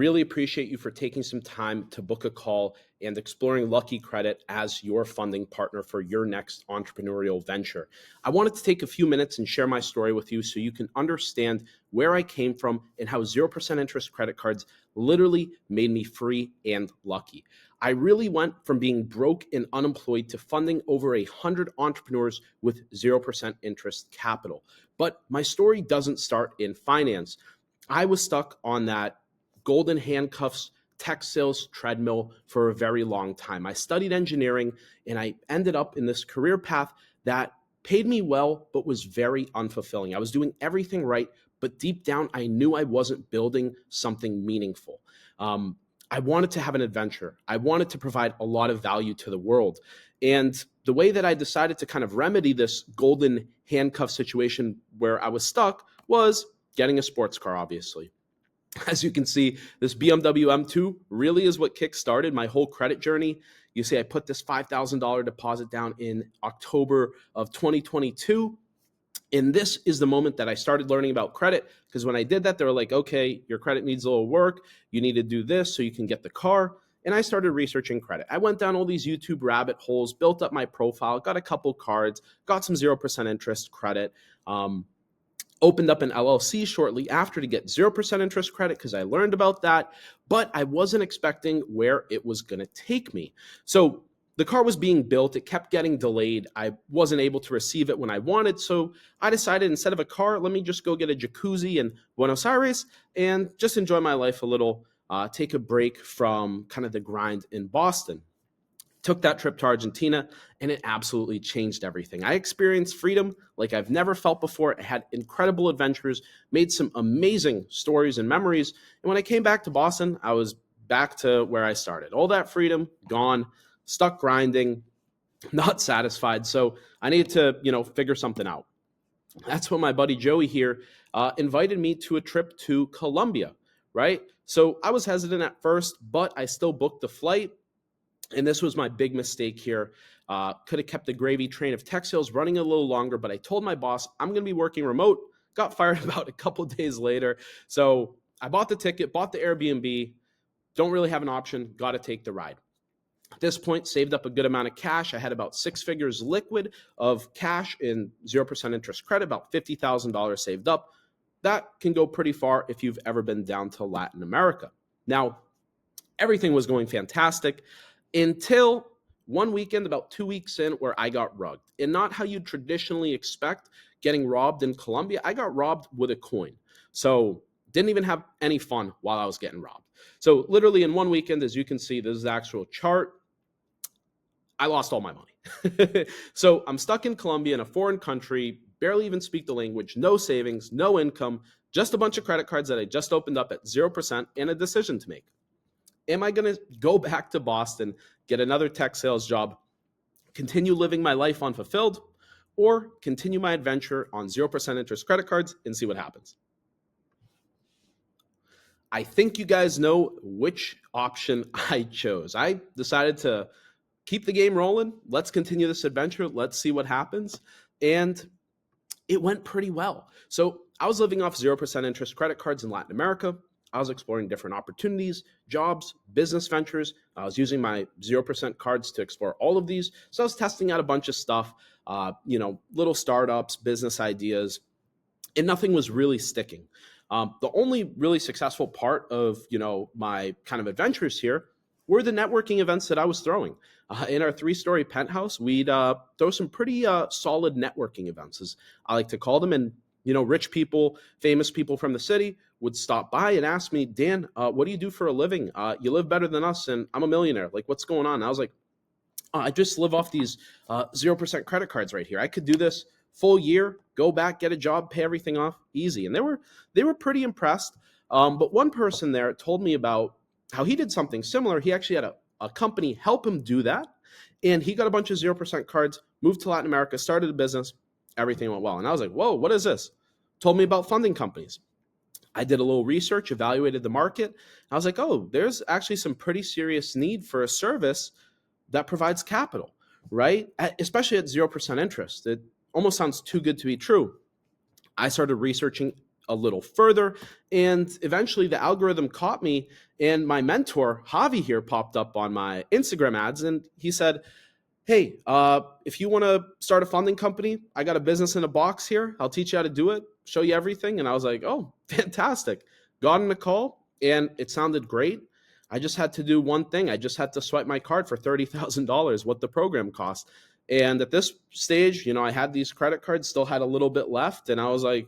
Really appreciate you for taking some time to book a call and exploring Lucky Credit as your funding partner for your next entrepreneurial venture. I wanted to take a few minutes and share my story with you so you can understand where I came from and how 0% interest credit cards literally made me free and lucky. I really went from being broke and unemployed to funding over 100 entrepreneurs with 0% interest capital. But my story doesn't start in finance. I was stuck on that golden handcuffs tech sales treadmill for a very long time. I studied engineering and I ended up in this career path that paid me well, but was very unfulfilling. I was doing everything right, but deep down, I knew I wasn't building something meaningful. I wanted to have an adventure. I wanted to provide a lot of value to the world. And the way that I decided to kind of remedy this golden handcuff situation where I was stuck was getting a sports car, obviously. As you can see, this BMW M2 really is what kickstarted my whole credit journey. You see, I put this $5,000 deposit down in October of 2022. And this is the moment that I started learning about credit, because when I did that, they were like, okay, your credit needs a little work. You need to do this so you can get the car. And I started researching credit. I went down all these YouTube rabbit holes, built up my profile, got a couple cards, got some 0% interest credit. Opened up an LLC shortly after to get 0% interest credit because I learned about that, but I wasn't expecting where it was going to take me. So the car was being built. It kept getting delayed. I wasn't able to receive it when I wanted. So I decided instead of a car, let me just go get a jacuzzi in Buenos Aires and just enjoy my life a little, take a break from kind of the grind in Boston. Took that trip to Argentina and it absolutely changed everything. I experienced freedom like I've never felt before. I had incredible adventures, made some amazing stories and memories. And when I came back to Boston, I was back to where I started. All that freedom gone, stuck grinding, not satisfied. So I needed to, figure something out. That's when my buddy Joey here invited me to a trip to Colombia, right? So I was hesitant at first, but I still booked the flight. And this was my big mistake here. Could have kept the gravy train of tech sales running a little longer, but I told my boss I'm going to be working remote. Got fired about a couple days later. So I bought the ticket, bought the Airbnb. Don't really have an option. Got to take the ride. At this point, saved up a good amount of cash. I had about 6 figures liquid of cash in 0% interest credit, about $50,000 saved up. That can go pretty far if you've ever been down to Latin America. Now, everything was going fantastic until one weekend, about 2 weeks in, where I got rugged. And not how you traditionally expect getting robbed in Colombia. I got robbed with a coin. So didn't even have any fun while I was getting robbed. So literally in one weekend, as you can see, this is the actual chart. I lost all my money. So I'm stuck in Colombia in a foreign country, barely even speak the language, no savings, no income, just a bunch of credit cards that I just opened up at 0% and a decision to make. Am I going to go back to Boston, get another tech sales job, continue living my life unfulfilled, or continue my adventure on 0% interest credit cards and see what happens? I think you guys know which option I chose. I decided to keep the game rolling. Let's continue this adventure. Let's see what happens. And it went pretty well. So I was living off 0% interest credit cards in Latin America. I was exploring different opportunities, jobs, business ventures. I was using my 0% cards to explore all of these. So I was testing out a bunch of stuff, little startups, business ideas, and nothing was really sticking. The only really successful part of, my kind of adventures here were the networking events that I was throwing. In our 3-story penthouse, we'd throw some pretty solid networking events, as I like to call them. And, rich people, famous people from the city would stop by and ask me, Dan, what do you do for a living? You live better than us, and I'm a millionaire. Like, what's going on? And I was like, I just live off these 0% credit cards right here. I could do this full year, go back, get a job, pay everything off, easy. And they were pretty impressed. But one person there told me about how he did something similar. He actually had a company help him do that. And he got a bunch of 0% cards, moved to Latin America, started a business, everything went well. And I was like, whoa, what is this? Told me about funding companies. I did a little research, evaluated the market. I was like, oh, there's actually some pretty serious need for a service that provides capital, right? Especially at 0% interest. It almost sounds too good to be true. I started researching a little further. And eventually the algorithm caught me, and my mentor, Javi, here popped up on my Instagram ads. And he said, hey, if you want to start a funding company, I got a business in a box here. I'll teach you how to do it, show you everything. And I was like, oh, fantastic. Got on a call and it sounded great. I just had to do one thing. I just had to swipe my card for $30,000, what the program cost. And at this stage, I had these credit cards, still had a little bit left. And I was like,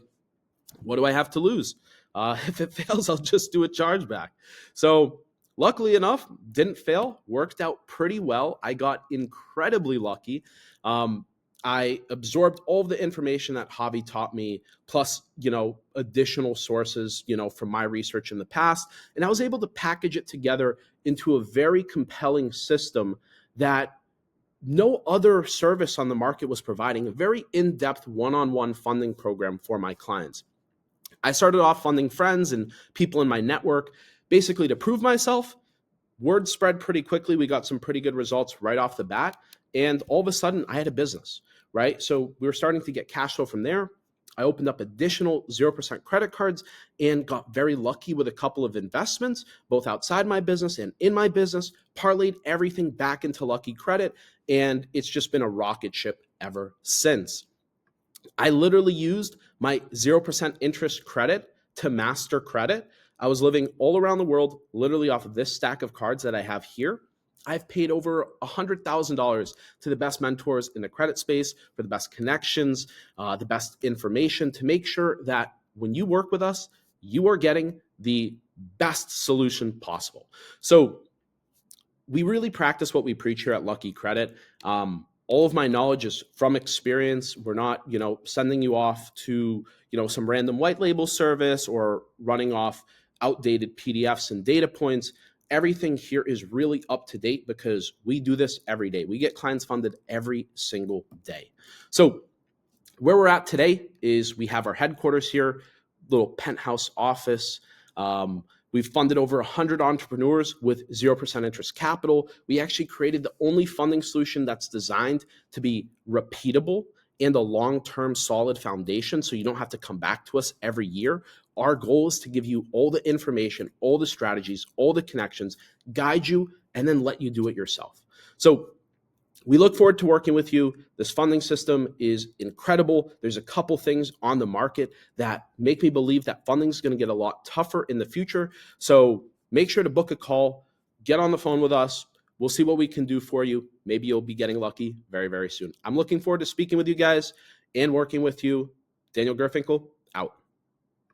what do I have to lose? If it fails, I'll just do a chargeback. So luckily enough, didn't fail, worked out pretty well. I got incredibly lucky. I absorbed all of the information that Javi taught me, plus, additional sources, from my research in the past. And I was able to package it together into a very compelling system that no other service on the market was providing, a very in-depth one-on-one funding program for my clients. I started off funding friends and people in my network, basically to prove myself. Word spread pretty quickly. We got some pretty good results right off the bat. And all of a sudden, I had a business, right? So we were starting to get cash flow from there. I opened up additional 0% credit cards and got very lucky with a couple of investments, both outside my business and in my business, parlayed everything back into Lucky Credit. And it's just been a rocket ship ever since. I literally used my 0% interest credit to master credit. I was living all around the world, literally off of this stack of cards that I have here. I've paid over $100,000 to the best mentors in the credit space for the best connections, the best information, to make sure that when you work with us, you are getting the best solution possible. So we really practice what we preach here at Lucky Credit. All of my knowledge is from experience. We're not, sending you off to, some random white label service or running off outdated PDFs and data points. Everything here is really up to date because we do this every day. We get clients funded every single day. So where we're at today is we have our headquarters here, little penthouse office. We've funded over 100 entrepreneurs with 0% interest capital. We actually created the only funding solution that's designed to be repeatable and a long-term solid foundation, so you don't have to come back to us every year. Our goal is to give you all the information, all the strategies, all the connections, guide you, and then let you do it yourself. So we look forward to working with you. This funding system is incredible. There's a couple things on the market that make me believe that funding is going to get a lot tougher in the future. So make sure to book a call, get on the phone with us. We'll see what we can do for you. Maybe you'll be getting lucky very, very soon. I'm looking forward to speaking with you guys and working with you. Daniel Gerfinkel, out.